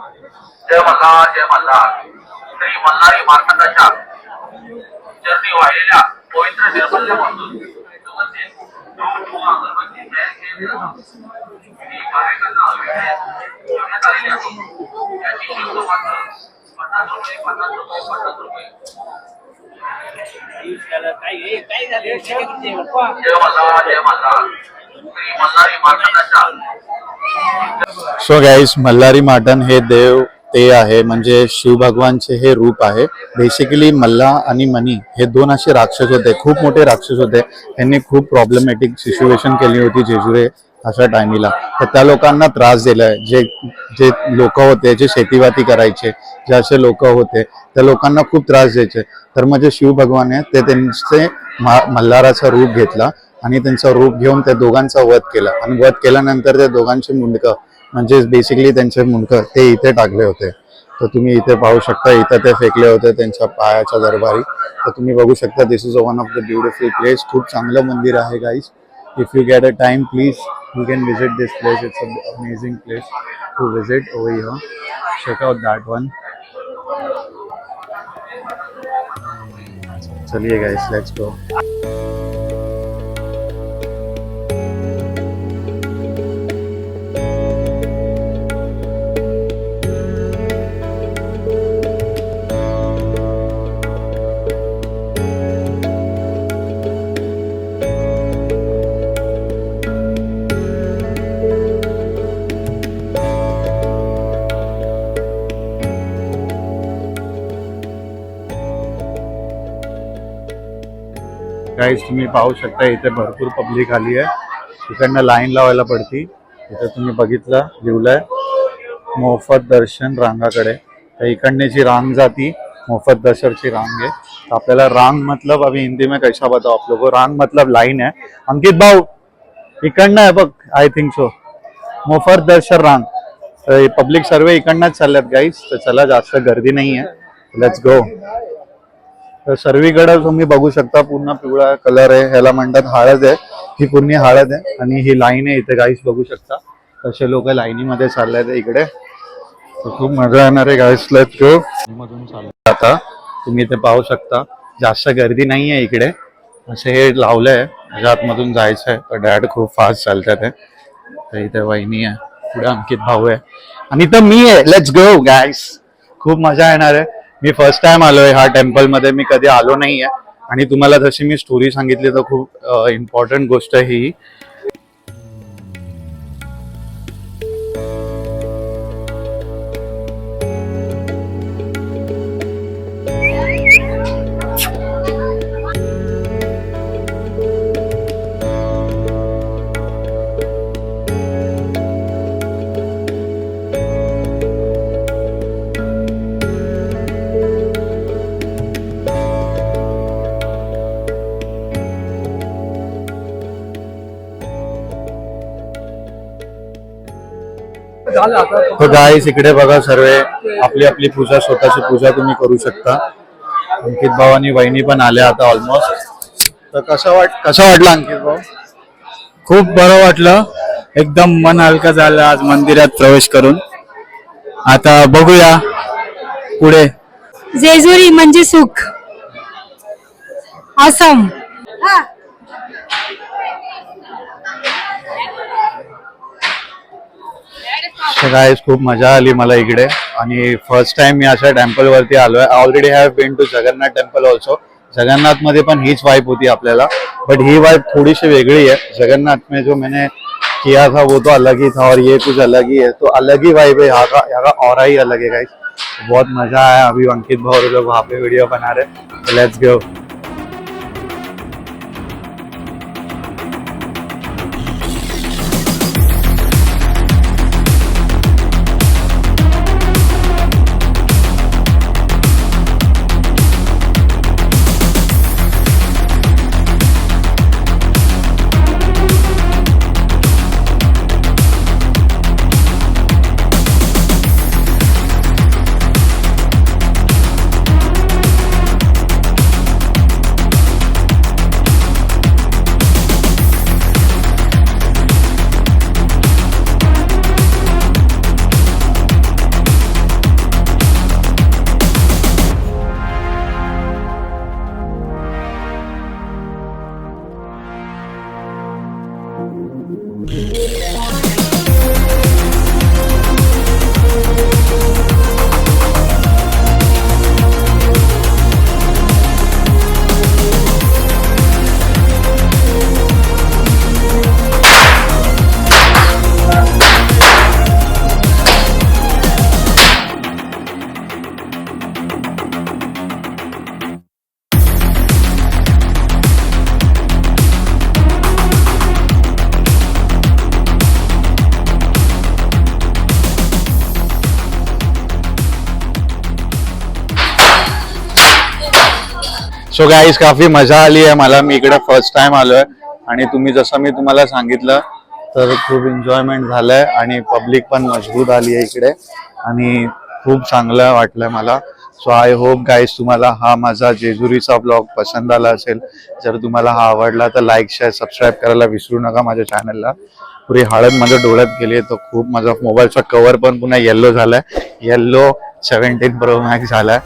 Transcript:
जय मल्हार जय मल्हार. श्री मल्हारी मार्तंडाच्या चरणी वाहिलेल्या पवित्र निर्मल्यापासून अगरबत्ती तयार केलेल्या ही कार्यकर्ता अभिषेक करण्यात आलेली आहे. याची शुल्क मात्र 50 रुपये 50 रुपये 50 रुपये. जय मल्हार जय मल्हार. श्री मल्हारी मार्तंडाच्या. सो गाईज, मल्हारी माटण हे देव ते आहे, म्हणजे शिव भगवानचे हे रूप आहे. बेसिकली मल्ला आणि मनी हे दोन असे राक्षस होते, खूप मोठे राक्षस होते. त्यांनी खूप प्रॉब्लेमॅटिक सिच्युएशन केली होती जेजुरी अशा टायमीला. तर त्या लोकांना त्रास दिलाय. जे जे लोक होते, जे शेतीवाती करायचे, जे असे लोक होते, त्या लोकांना खूप त्रास द्यायचे. तर म्हणजे शिव भगवान आहे ते त्यांचे मल्हाराचा रूप घेतला आणि त्यांचा रूप घेऊन त्या दोघांचा वध केला. आणि वध केल्यानंतर त्या दोघांचे मुंडकं, म्हणजे बेसिकली त्यांचे मुंडकं ते इथे टाकले होते. तर तुम्ही इथे पाहू शकता, इथं ते फेकले होते त्यांच्या पायाच्या दरबारी. तर तुम्ही बघू शकता, this is one of the beautiful place. खूप चांगलं मंदिर आहे guys. If you get a time, please you can visit this place. It's a amazing place to visit over here. Check out that one. चलिए guys, let's go. Guys, तुम्ही पाहू शकता इथे भरपूर पब्लिक आली आहे. इकडनं लाईन लावायला पडती. इथे तुम्ही बघितलं, लिवलंय मोफत दर्शन रांगाकडे. तर इकडनं रांग जाती, मोफत दर्शनची रांग आहे. तो आपल्याला रांग मतलब अभी हिंदी में कैसा बताओ आप लोगों. रांग मतलब लाईन है. अंकित भाऊ, इकडनं आहे बघ, आय थिंक सो मोफत दर्शन रांग. तर पब्लिक सर्व इकडनंच चालल्यात गाईज. तर चला, जास्त गर्दी नाही आहे, लेट्स गो. तर सर्वीकडे तुम्ही बघू शकता पूर्ण पिवळा कलर आहे. ह्याला म्हणतात हळद आहे. ही पूर्ण हळद आहे आणि ही लाईन आहे इथे गाईस, बघू शकता कसे लोक लाईनीमध्ये चालले आहेत इकडे. तर खूप मजा येणार आहे गाईस. Let's go. मधून चाललं आता तुम्ही इथे पाहू शकता, जास्त गर्दी नाही आहे इकडे. असे हे लावलंय, ह्याच्या आतमधून जायचं आहे. तर डॅड खूप फास्ट चालतात आहे. तर इथे वहिनी आहे, पुढे अंकित भाऊ आहे आणि इथं मी आहे. लेट्स गो गाईस, खूप मजा येणार आहे. मी फर्स्ट टाइम आलोय ह्या टेम्पल मध्ये, मी कधी आलो नाहीये. आणि तुम्हाला जशी मी स्टोरी सांगितली, तर खूप इम्पॉर्टंट गोष्ट ही. तो गाईस, इकडे बघा, सर्व आपली आपली पूजा, स्वतःची पूजा तुम्ही करू शकता. अंकित भाऊ आणि वहिनी पण आल्या आता ऑलमोस्ट. तर कसा वाटला अंकित भाऊ? खूप बरं वाटलं, एकदम मन हलकं झालं आज मंदिरात प्रवेश करून. आता बघूया पुढे. जेजुरी म्हणजे सुख. असम. गाईस, खूप मजा आली मला इकडे. आणि फर्स्ट टाइम मी अशा टेम्पल वरती आलोय. Already have been to Jagannath temple also. Jagannath मध्ये पण हीच वाइब होती आपल्याला, बट ही वाइब थोड़ी सी वेगळी है. जगन्नाथ में जो मैंने किया था वो तो अलग ही था, और ये कुछ अलग ही है. तो अलग ही वाइब है यहाँ का ऑरा ही अलग है गाइस. बहुत मजा आया. अभी अंकित भाई लोग वहाँ पे वीडियो बना रहे. Let's go. सो गाईज काफी मजा आली आहे मला. मी इकडे फर्स्ट टाइम आलोय आणि जसं मी तुम्हाला सांगितलं तर खूप एन्जॉयमेंट झालंय आणि पब्लिक पण मजबूत आली आहे इकडे आणि खूप चांगलं वाटलंय मला. सो आय होप गाईज तुम्हाला हा माझा जेजुरीचा ब्लॉग पसंत आला असेल. जर तुम्हाला हा आवडला तर लाईक शेअर सबस्क्राईब करायला विसरू नका माझ्या चॅनलला. पुरी हळद माझ्या डोळ्यात गेली तर खूप माझा मोबाईलचा कव्हर पण पुन्हा येल्लो झालाय. येल्लो 17 Pro Max झालाय.